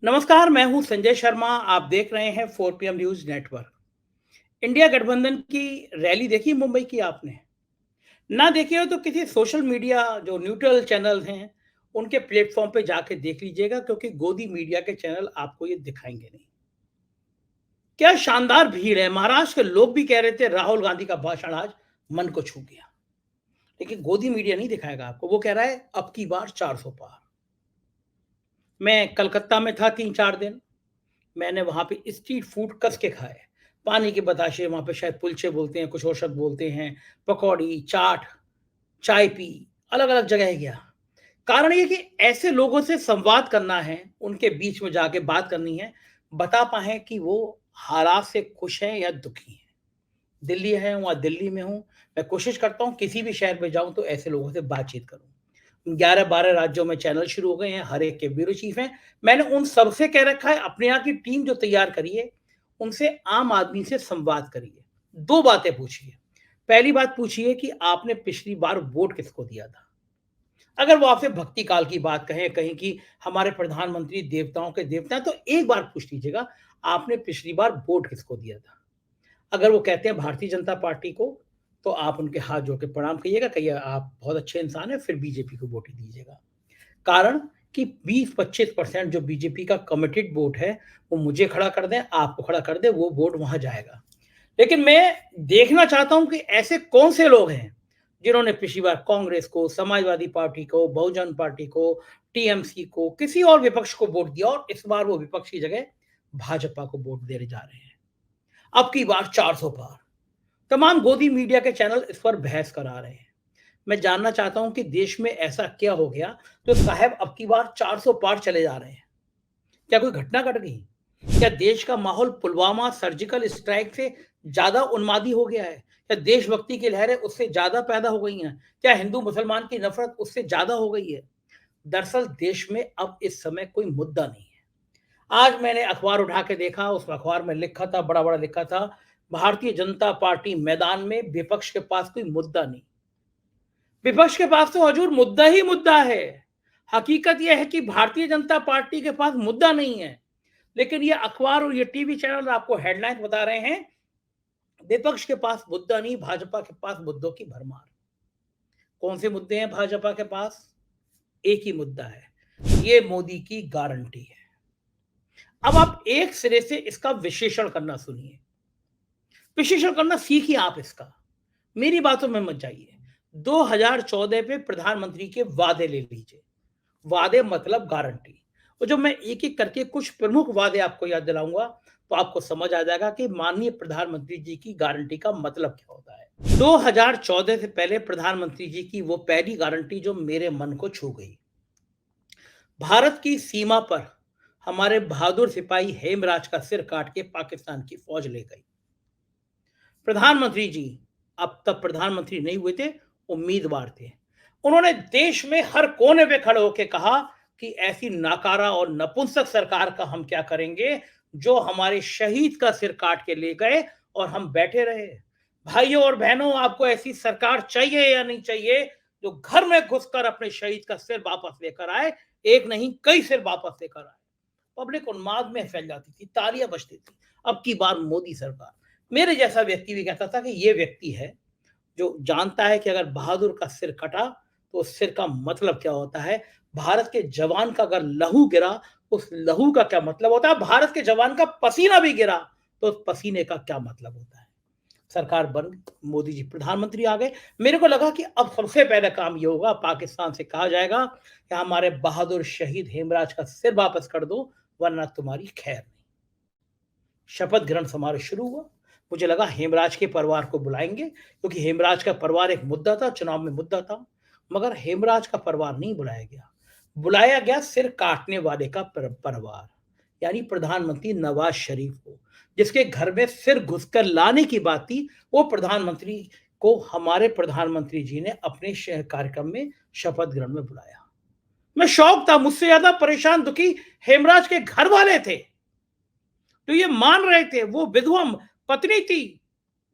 नमस्कार, मैं हूं संजय शर्मा। आप देख रहे हैं 4 पीएम न्यूज नेटवर्क। इंडिया गठबंधन की रैली देखी मुंबई की आपने? ना देखी हो तो किसी सोशल मीडिया जो न्यूट्रल चैनल हैं, उनके प्लेटफॉर्म पे जाके देख लीजिएगा, क्योंकि गोदी मीडिया के चैनल आपको ये दिखाएंगे नहीं। क्या शानदार भीड़ है! महाराष्ट्र के लोग भी कह रहे थे राहुल गांधी का भाषण आज मन को छू गया। लेकिन गोदी मीडिया नहीं दिखाएगा आपको। वो कह रहा है अब की बार 400 पार। मैं कलकत्ता में था 3-4 दिन। मैंने वहाँ पे स्ट्रीट फूड कस के खाए। पानी के बताशे, वहाँ पे शायद कुलचे बोलते हैं, कुछ और शब्द बोलते हैं, पकौड़ी, चाट, चाय पी, अलग-अलग जगह गया। कारण ये कि ऐसे लोगों से संवाद करना है, उनके बीच में जाके बात करनी है, बता पाएँ कि वो हालात से खुश हैं या दुखी हैं। दिल्ली है, वहाँ दिल्ली में हूँ, मैं कोशिश करता हूँ किसी भी शहर में जाऊँ तो ऐसे लोगों से बातचीत करूँ। 11-12 राज्यों में चैनल शुरू हो गए हैं, हर एक के ब्यूरो चीफ हैं। मैंने उन सबसे कह रखा है अपने यहाँ की टीम जो तैयार करी है, उनसे आम आदमी से संवाद करिए। 2 बातें पूछिए। पहली बात पूछिए कि आपने पिछली बार वोट किसको दिया था? अगर वो आपसे भक्ति काल की बात कहें, कहें कि हमारे प्रधानमंत्री देवताओं के देवता हैं, तो एक बार पूछ लीजिएगा, आपने पिछली बार वोट किसको दिया था? अगर वो कहते हैं भारतीय जनता पार्टी को, तो आप उनके हाथ जोड़ के प्रणाम करिएगा, कहिए आप बहुत अच्छे इंसान हैं, फिर बीजेपी को वोट ही दीजिएगा। कारण कि 20-25% जो बीजेपी का कमिटेड वोट है, वो मुझे खड़ा कर दें, आपको खड़ा कर दें, वो वोट वहाँ जाएगा। लेकिन मैं देखना चाहता हूँ कि ऐसे कौन से लोग हैं, जिन्होंने पिछली बार कांग्रेस को, समाजवादी पार्टी को, बहुजन पार्टी को, टीएमसी को, किसी और विपक्ष को वोट दिया और इस बार वो विपक्ष की जगह भाजपा को वोट देने जा रहे हैं। अब की बार 400 पार। तमाम गोदी मीडिया के चैनल इस पर बहस करा रहे हैं। मैं जानना चाहता हूं कि देश में ऐसा क्या हो गया तो साहब अब की बार 400 पार चले जा रहे हैं। क्या कोई घटना घट गई? क्या देश का माहौल पुलवामा सर्जिकल स्ट्राइक से ज्यादा उन्मादी हो गया है? क्या देशभक्ति की लहरें उससे ज्यादा पैदा हो गई हैं? क्या हिंदू मुसलमान की नफरत उससे ज्यादा हो गई है? दरअसल देश में अब इस समय कोई मुद्दा नहीं है। आज मैंने अखबार उठा के देखा, उस अखबार में लिखा था, बड़ा बड़ा लिखा था, भारतीय जनता पार्टी मैदान में, विपक्ष के पास कोई मुद्दा नहीं। विपक्ष के पास तो हजूर मुद्दा ही मुद्दा है। हकीकत यह है कि भारतीय जनता पार्टी के पास मुद्दा नहीं है। लेकिन ये अखबार और ये टीवी चैनल आपको हेडलाइन बता रहे हैं, विपक्ष के पास मुद्दा नहीं, भाजपा के पास मुद्दों की भरमार। कौन से मुद्दे हैं भाजपा के पास? एक ही मुद्दा है, ये मोदी की गारंटी है। अब आप एक सिरे से इसका विश्लेषण करना सुनिए, विश्लेषण करना सीखिए आप इसका। मेरी बातों में मत जाइए। 2014 पे प्रधानमंत्री के वादे ले लीजिए। वादे मतलब गारंटी। और जब मैं एक-एक करके कुछ प्रमुख वादे आपको याद दिलाऊँगा, तो आपको समझ आ जाएगा कि माननीय प्रधानमंत्री जी की गारंटी का मतलब क्या होता है। 2014 से पहले प्रधानमंत्री जी की वो पहली गारंटी जो मेरे मन को छू गई। भारत की सीमा पर हमारे बहादुर सिपाही हेमराज का सिर काट के पाकिस्तान की फौज ले गई। प्रधानमंत्री जी अब तक प्रधानमंत्री नहीं हुए थे, उम्मीदवार थे। उन्होंने देश में हर कोने पे खड़े होकर कहा कि ऐसी नाकारा और नपुंसक सरकार का हम क्या करेंगे, जो हमारे शहीद का सिर काट के ले गए और हम बैठे रहे। भाइयों और बहनों, आपको ऐसी सरकार चाहिए या नहीं चाहिए, जो घर में घुसकर अपने शहीद का सिर वापस लेकर आए? एक नहीं, कई सिर वापस लेकर आए। पब्लिक उन्माद में फैल जाती थी, तालियां बजती थी। अब की बार मोदी सरकार। मेरे जैसा व्यक्ति भी कहता था कि ये व्यक्ति है जो जानता है कि अगर बहादुर का सिर कटा तो उस सिर का मतलब क्या होता है। भारत के जवान का अगर लहू गिरा, उस लहू का क्या मतलब होता है। भारत के जवान का पसीना भी गिरा तो उस पसीने का क्या मतलब होता है। सरकार बन, मोदी जी प्रधानमंत्री आ गए। मेरे को लगा कि अब सबसे पहले काम ये होगा, पाकिस्तान से कहा जाएगा कि हमारे बहादुर शहीद हेमराज का सिर वापस कर दो, वरना तुम्हारी खैर नहीं। शपथ ग्रहण समारोह शुरू हुआ। मुझे लगा हेमराज के परिवार को बुलाएंगे, क्योंकि हेमराज का परिवार एक मुद्दा था, चुनाव में मुद्दा था। मगर हेमराज का परिवार नहीं बुलाया गया। बुलाया गया सिर काटने वाले का परिवार, यानी प्रधानमंत्री नवाज शरीफ को, जिसके घर में सिर घुसकर लाने की बात थी। वो प्रधानमंत्री को हमारे प्रधानमंत्री जी ने अपने कार्यक्रम में शपथ ग्रहण में बुलाया। मैं शौक था, मुझसे ज्यादा परेशान दुखी हेमराज के घर वाले थे। तो ये मान रहे थे, वो विधवा पत्नी थी,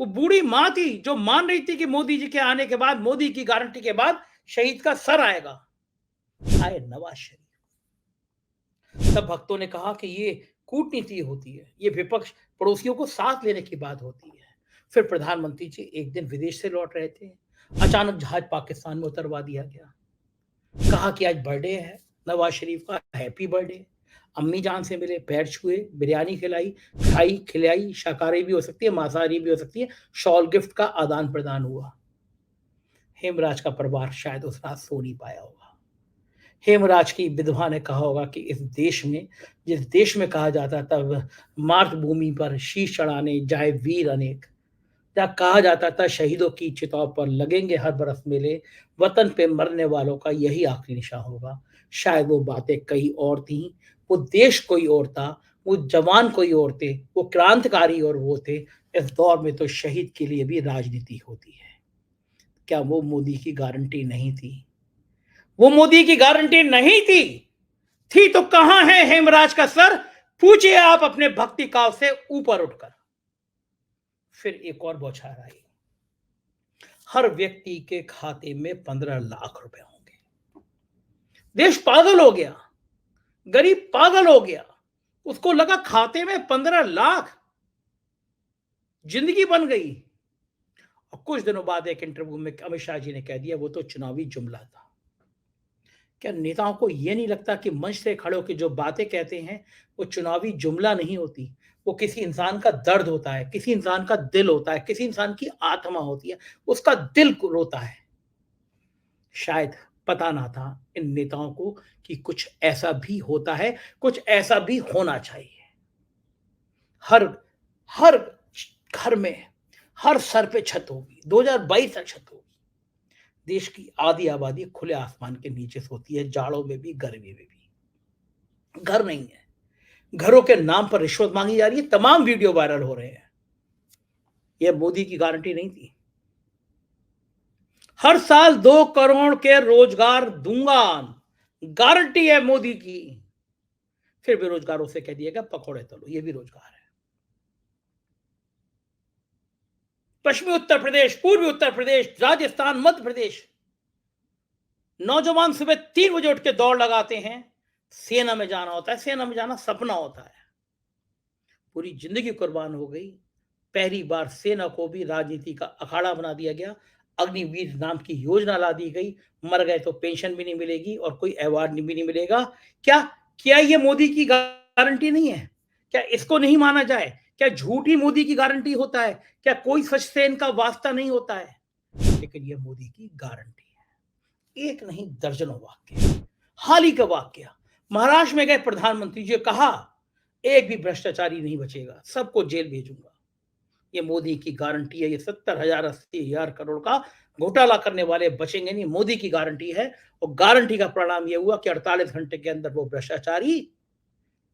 वो बूढ़ी मां थी जो मान रही थी कि मोदी जी के आने के बाद, मोदी की गारंटी के बाद शहीद का सर आएगा। आए नवाज शरीफ। तब भक्तों ने कहा कि ये कूटनीति होती है, ये विपक्ष पड़ोसियों को साथ लेने की बात होती है। फिर प्रधानमंत्री जी एक दिन विदेश से लौट रहे थे, अचानक जहाज पाकिस्तान में उतरवा दिया गया। कहा कि आज बर्थडे है नवाज शरीफ का, हैप्पी बर्थडे। अम्मी जान से मिले, पैर छुए, बिरयानी खिलाई, खाई खिलाई, शाकाहारी भी हो सकती है, मांसाहारी भी हो सकती है, शॉल गिफ्ट का आदान प्रदान हुआ। हेमराज का परिवार शायद उस रात सो नहीं पाया होगा। हेमराज की विधवा ने कहा होगा कि इस देश में, जिस देश में कहा जाता था मातृभूमि पर शीश चढ़ाने जाए वीर अनेक, जहाँ कहा जाता था शहीदों की चिताओं पर लगेंगे हर बरस मेले, वतन पे मरने वालों का यही आखिरी निशान होगा। शायद वो बातें कई और थी, वो देश कोई और था, वो जवान कोई और थे, वो क्रांतिकारी और वो थे। इस दौर में तो शहीद के लिए भी राजनीति होती है। क्या वो मोदी की गारंटी नहीं थी? वो मोदी की गारंटी नहीं थी तो कहां है हेमराज का सर? पूछिए आप अपने भक्ति काव से ऊपर उठकर। फिर एक और बौछार आई। हर व्यक्ति के खाते में 15 लाख रुपए होंगे। देश पागल हो गया, गरीब पागल हो गया। उसको लगा खाते में 15 लाख, जिंदगी बन गई। और कुछ दिनों बाद एक इंटरव्यू में अमित शाह जी ने कह दिया वो तो चुनावी जुमला था। क्या नेताओं को यह नहीं लगता कि मंच से खड़े होकर जो बातें कहते हैं वो चुनावी जुमला नहीं होती, वो किसी इंसान का दर्द होता है, किसी इंसान का दिल होता है, किसी इंसान की आत्मा होती है, उसका दिल रोता है। शायद पता ना था इन नेताओं को कि कुछ ऐसा भी होता है, कुछ ऐसा भी होना चाहिए। हर हर घर में, हर सर पे छत होगी, 2022 तक छत होगी। देश की आधी आबादी खुले आसमान के नीचे सोती है, जाड़ों में भी, गर्मी में भी। घर नहीं है, घरों के नाम पर रिश्वत मांगी जा रही है, तमाम वीडियो वायरल हो रहे हैं। यह मोदी की गारंटी नहीं थी। हर साल 2 करोड़ के रोजगार दूंगा, गारंटी है मोदी की। फिर बेरोजगारों से कह दिएगा पकौड़े तलो, ये भी रोजगार है। पश्चिमी उत्तर प्रदेश, पूर्वी उत्तर प्रदेश, राजस्थान, मध्य प्रदेश, नौजवान सुबह 3 बजे उठ के दौड़ लगाते हैं। सेना में जाना होता है, सेना में जाना सपना होता है। पूरी जिंदगी कुर्बान हो गई। पहली बार सेना को भी राजनीति का अखाड़ा बना दिया गया। अग्निवीर नाम की योजना ला दी गई। मर गए तो पेंशन भी नहीं मिलेगी और कोई अवार्ड भी नहीं मिलेगा। क्या क्या ये मोदी की गारंटी नहीं है? क्या इसको नहीं माना जाए? क्या झूठ ही मोदी की गारंटी होता है? क्या कोई सच से इनका वास्ता नहीं होता है? लेकिन ये मोदी की गारंटी है। एक नहीं दर्जनों वाक्य, हाल ही का वाक्य। महाराष्ट्र में गए प्रधानमंत्री जी, कहा एक भी भ्रष्टाचारी नहीं बचेगा, सबको जेल भेजूंगा। ये मोदी की गारंटी है। ये 70,000 80,000 करोड़ का घोटाला करने वाले बचेंगे नहीं, मोदी की गारंटी है। और गारंटी का परिणाम यह हुआ कि 48 घंटे के अंदर वो भ्रष्टाचारी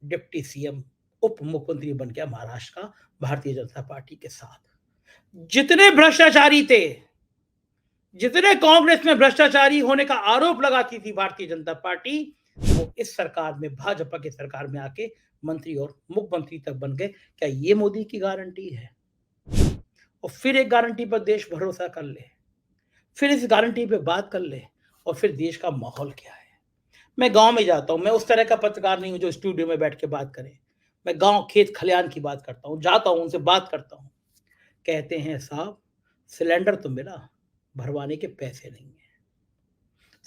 डिप्टी सीएम, उप मुख्यमंत्री बन गया महाराष्ट्र का, भारतीय जनता पार्टी के साथ। जितने भ्रष्टाचारी थे, जितने कांग्रेस में भ्रष्टाचारी होने का आरोप लगाती थी भारतीय जनता पार्टी, वो इस सरकार में, भाजपा की सरकार में आके मंत्री और मुख्यमंत्री तक बन गए। क्या ये मोदी की गारंटी है? और फिर एक गारंटी पर देश भरोसा कर ले, फिर इस गारंटी पे बात कर ले, और फिर देश का माहौल क्या है? मैं गांव में जाता हूं, मैं उस तरह का पत्रकार नहीं हूं जो स्टूडियो में बैठ के बात करे। मैं गांव, खेत खलियान की बात करता हूं, जाता हूं, उनसे बात करता हूं। कहते हैं साहब सिलेंडर तो मिला, भरवाने के पैसे नहीं है।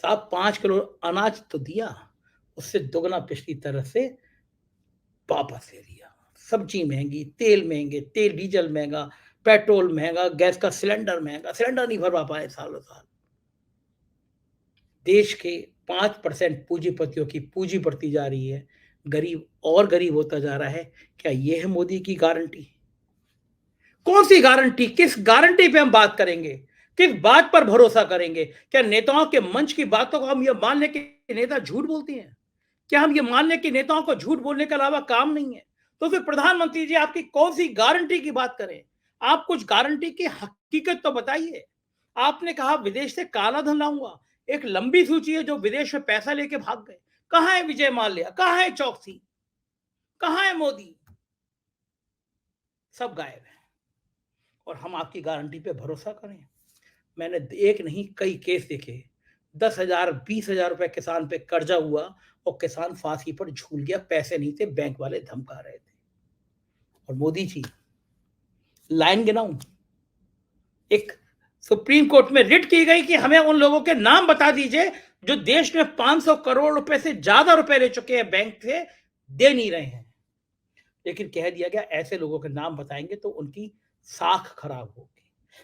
साहब 5 किलो अनाज तो दिया, उससे दुगना पिछली तरह से वापस ले लिया। सब्जी महंगी, तेल महंगे, तेल डीजल महंगा, पेट्रोल महंगा, गैस का सिलेंडर महंगा, सिलेंडर नहीं भरवा पाए सालों साल। देश के 5% पूंजीपतियों की पूंजी बढ़ती जा रही है, गरीब और गरीब होता जा रहा है। क्या यह है मोदी की गारंटी? कौन सी गारंटी? किस गारंटी पे हम बात करेंगे? किस बात पर भरोसा करेंगे? क्या नेताओं के मंच की बातों को हम ये मान लें कि नेता झूठ बोलते हैं? क्या हम ये मान लें कि नेताओं को झूठ बोलने के अलावा काम नहीं है? तो फिर प्रधानमंत्री जी आपकी कौन सी गारंटी की बात करें? आप कुछ गारंटी की हकीकत तो बताइए। आपने कहा विदेश से काला धन लाऊंगा, एक लंबी सूची है जो विदेश में पैसा लेके भाग गए। कहां है विजय माल्या? कहां है चौकसी? कहां है मोदी? सब गायब है। और हम आपकी गारंटी पे भरोसा करें? मैंने एक नहीं कई केस देखे 10,000 20,000 रुपए किसान पे कर्जा हुआ और किसान फांसी पर झूल गया, पैसे नहीं थे, बैंक वाले धमका रहे थे। और मोदी जी, लाइन गिनाऊं, एक सुप्रीम कोर्ट में रिट की गई कि हमें उन लोगों के नाम बता दीजिए जो देश में 500 करोड़ रुपए से ज्यादा रुपए ले चुके हैं, बैंक से दे नहीं रहे हैं। लेकिन कह दिया गया ऐसे लोगों के नाम बताएंगे तो उनकी साख खराब होगी।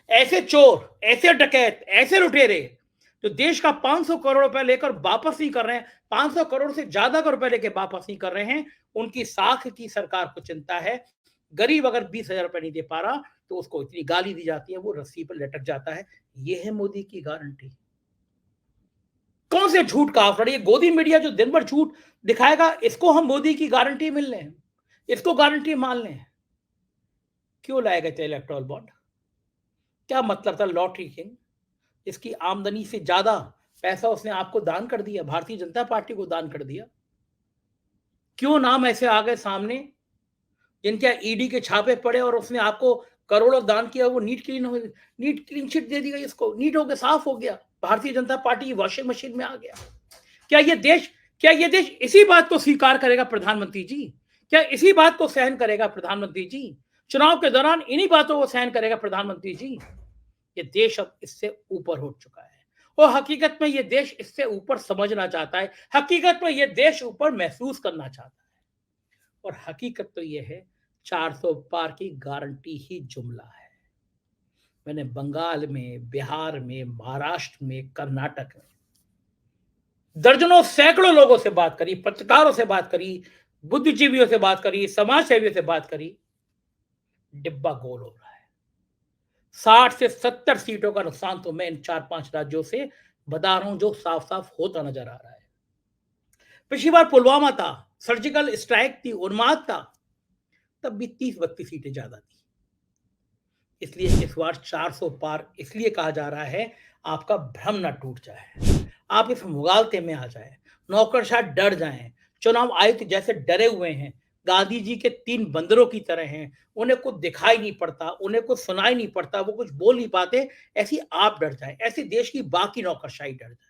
ऐसे चोर, ऐसे डकैत, ऐसे लुटेरे जो देश का 500 करोड़ रुपए लेकर वापस नहीं कर रहे हैं, 500 करोड़ से ज्यादा का रुपए लेकर वापस नहीं कर रहे हैं, उनकी साख की सरकार को चिंता है। गरीब अगर 20,000 रुपए नहीं दे पा रहा तो उसको इतनी गाली दी जाती है, वो रस्सी पर लटक जाता है। ये है मोदी की गारंटी। कौन से झूठ का आफड़, ये गोदी मीडिया जो दिन भर झूठ दिखाएगा, इसको हम मोदी की गारंटी मिल लें, इसको गारंटी मान लें। क्यों लाए गए थे इलेक्टोरल बॉन्ड? क्या मतलब था लॉटरी किंग? इसकी आमदनी से ज्यादा पैसा उसने आपको दान कर दिया, भारतीय जनता पार्टी को दान कर दिया। क्यों नाम ऐसे आ गए सामने जिनके ईडी के छापे पड़े और उसने आपको करोड़ों दान किया, वो नीट क्लीन चिट दे दी गई, इसको नीट हो गया, साफ हो गया, भारतीय जनता पार्टी की वॉशिंग मशीन में आ गया। क्या ये देश इसी बात को स्वीकार करेगा प्रधानमंत्री जी? क्या इसी बात को सहन करेगा प्रधानमंत्री जी? चुनाव के दौरान इन्हीं बातों को सहन करेगा प्रधानमंत्री जी? ये देश अब इससे ऊपर हो चुका है और हकीकत में ये देश इससे ऊपर समझना चाहता है, हकीकत में ये देश ऊपर महसूस करना चाहता है। और हकीकत तो ये है 400 पार की गारंटी ही जुमला है। मैंने बंगाल में, बिहार में, महाराष्ट्र में, कर्नाटक में दर्जनों सैकड़ों लोगों से बात करी, पत्रकारों से बात करी, बुद्धिजीवियों से बात करी, समाज सेवियों से बात करी। डिब्बा गोल हो रहा है। 60 से 70 सीटों का नुकसान तो मैं इन 4-5 राज्यों से बता रहा हूं जो साफ साफ होता नजर आ रहा है। पिछली बार पुलवामा था, सर्जिकल स्ट्राइक थी, उन्माद था, तब भी 30-32 सीटें ज्यादा थी। इसलिए इस बार 400 पार इसलिए कहा जा रहा है, आपका भ्रम ना टूट जाए, आप इस मुगालते में आ जाए, नौकरशाह डर जाएं, चुनाव आयुक्त जैसे डरे हुए हैं, गांधी जी के 3 बंदरों की तरह हैं, उन्हें कुछ दिखाई नहीं पड़ता, उन्हें कुछ सुनाई नहीं पड़ता, वो कुछ बोल नहीं पाते, ऐसी आप डर जाए, ऐसी देश की बाकी नौकरशाही डर जाए।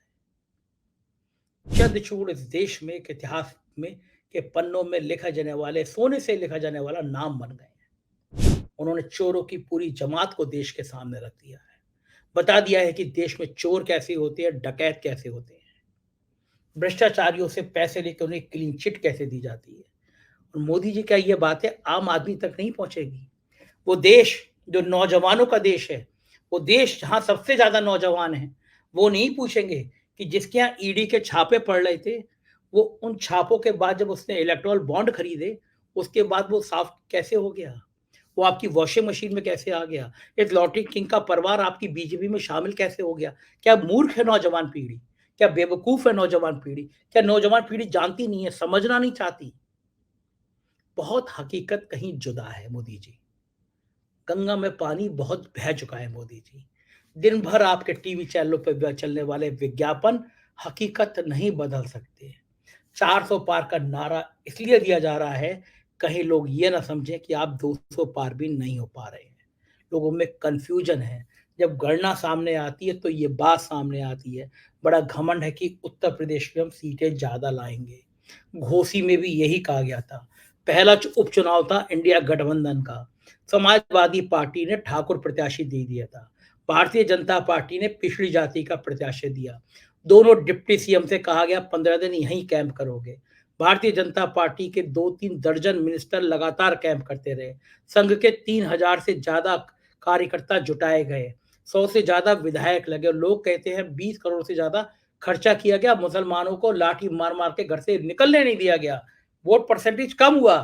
चंद्रचूड़ इस देश में एक इतिहास में के पन्नों में लिखा जाने वाले, सोने से लिखा जाने वाला नाम बन गए। उन्होंने चोरों की पूरी जमात को देश के सामने रख दिया है, बता दिया है कि देश में चोर कैसे होते हैं, डकैत कैसे होते हैं, भ्रष्टाचारियों से पैसे लेकर उन्हें क्लीन चिट कैसे दी जाती है। और मोदी जी, क्या ये बातें आम आदमी तक नहीं पहुंचेगी? वो देश जो नौजवानों का देश है, वो देश जहां सबसे ज्यादा नौजवान हैं, वो नहीं पूछेंगे कि जिसके यहाँ ईडी के छापे पड़ रहे थे, वो उन छापों के बाद जब उसने इलेक्टोरल बॉन्ड खरीदे, उसके बाद वो साफ कैसे हो गया, वो आपकी वॉशिंग मशीन में कैसे आ गया, एक लॉटरी किंग का परिवार आपकी बीजेपी में शामिल कैसे हो गया? क्या मूर्ख है नौजवान पीढ़ी? क्या बेवकूफ है नौजवान पीढ़ी? क्या नौजवान पीढ़ी जानती नहीं है, समझना नहीं चाहती? बहुत हकीकत कहीं जुदा है मोदी जी। गंगा में पानी बहुत बह चुका है मोदी जी। दिन भर आपके टीवी चैनलों पर चलने वाले विज्ञापन हकीकत नहीं बदल सकते। 400 पार का नारा इसलिए दिया जा रहा है, कहीं लोग ये ना समझें कि आप 200 पार भी नहीं हो पा रहे हैं। लोगों में कंफ्यूजन है। जब गणना सामने आती है तो ये बात सामने आती है, बड़ा घमंड है कि उत्तर प्रदेश में हम सीटें ज्यादा लाएंगे। घोसी में भी यही कहा गया था। पहला उपचुनाव था इंडिया गठबंधन का, समाजवादी पार्टी ने ठाकुर प्रत्याशी दे दिया था, भारतीय जनता पार्टी ने पिछड़ी जाति का प्रत्याशी दिया। दोनों डिप्टी सीएम से कहा गया 15 दिन यहीं कैंप करोगे। भारतीय जनता पार्टी के 2-3 दर्जन मिनिस्टर लगातार कैंप करते रहे। संघ के 3,000 से ज्यादा कार्यकर्ता जुटाए गए, 100 से ज्यादा विधायक लगे और लोग कहते हैं 20 करोड़ से ज्यादा खर्चा किया गया। मुसलमानों को लाठी मार मार के घर से निकलने नहीं दिया गया। वोट परसेंटेज कम हुआ,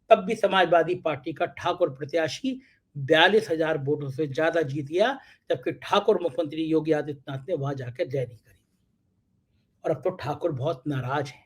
तब भी समाजवादी पार्टी का ठाकुर प्रत्याशी 42,000 वोटों से ज्यादा जीत गया, जबकि ठाकुर मुख्यमंत्री योगी आदित्यनाथ ने वहां जाकर रैली करी। और अब तो ठाकुर बहुत नाराज हैं।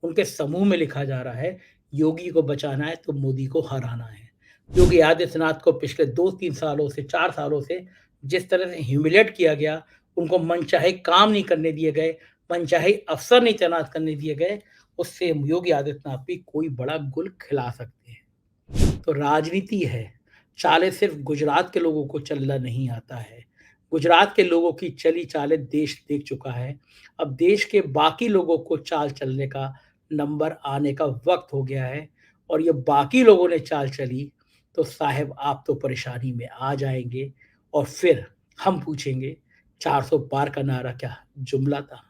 उनके समूह में लिखा जा रहा है, योगी को बचाना है तो मोदी को हराना है। योगी आदित्यनाथ को पिछले 2-3 सालों से, 4 सालों से जिस तरह से ह्यूमिलेट किया गया, उनको मनचाहे काम नहीं करने दिए गए, मनचाहे अफसर नहीं तैनात करने दिए गए, उससे योगी आदित्यनाथ भी कोई बड़ा गुल खिला सकते हैं। तो राजनीति है, चाले सिर्फ गुजरात के लोगों को चलना नहीं आता है, गुजरात के लोगों की चली चालें देश देख चुका है। अब देश के बाकी लोगों को चाल चलने का नंबर आने का वक़्त हो गया है और ये बाकी लोगों ने चाल चली, तो साहब आप तो परेशानी में आ जाएँगे और फिर हम पूछेंगे 400 पार का नारा क्या जुमला था?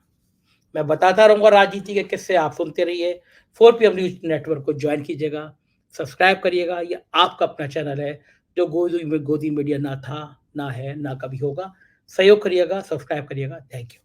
मैं बताता रहूँगा राजनीति के किस्से, आप सुनते रहिए। 4 पीएम न्यूज़ नेटवर्क को जॉइन कीजिएगा, सब्सक्राइब करिएगा। ये आपका अपना चैनल है, जो गोदी मीडिया ना था, ना है, ना कभी होगा। सहयोग करिएगा, सब्सक्राइब करिएगा। Thank you.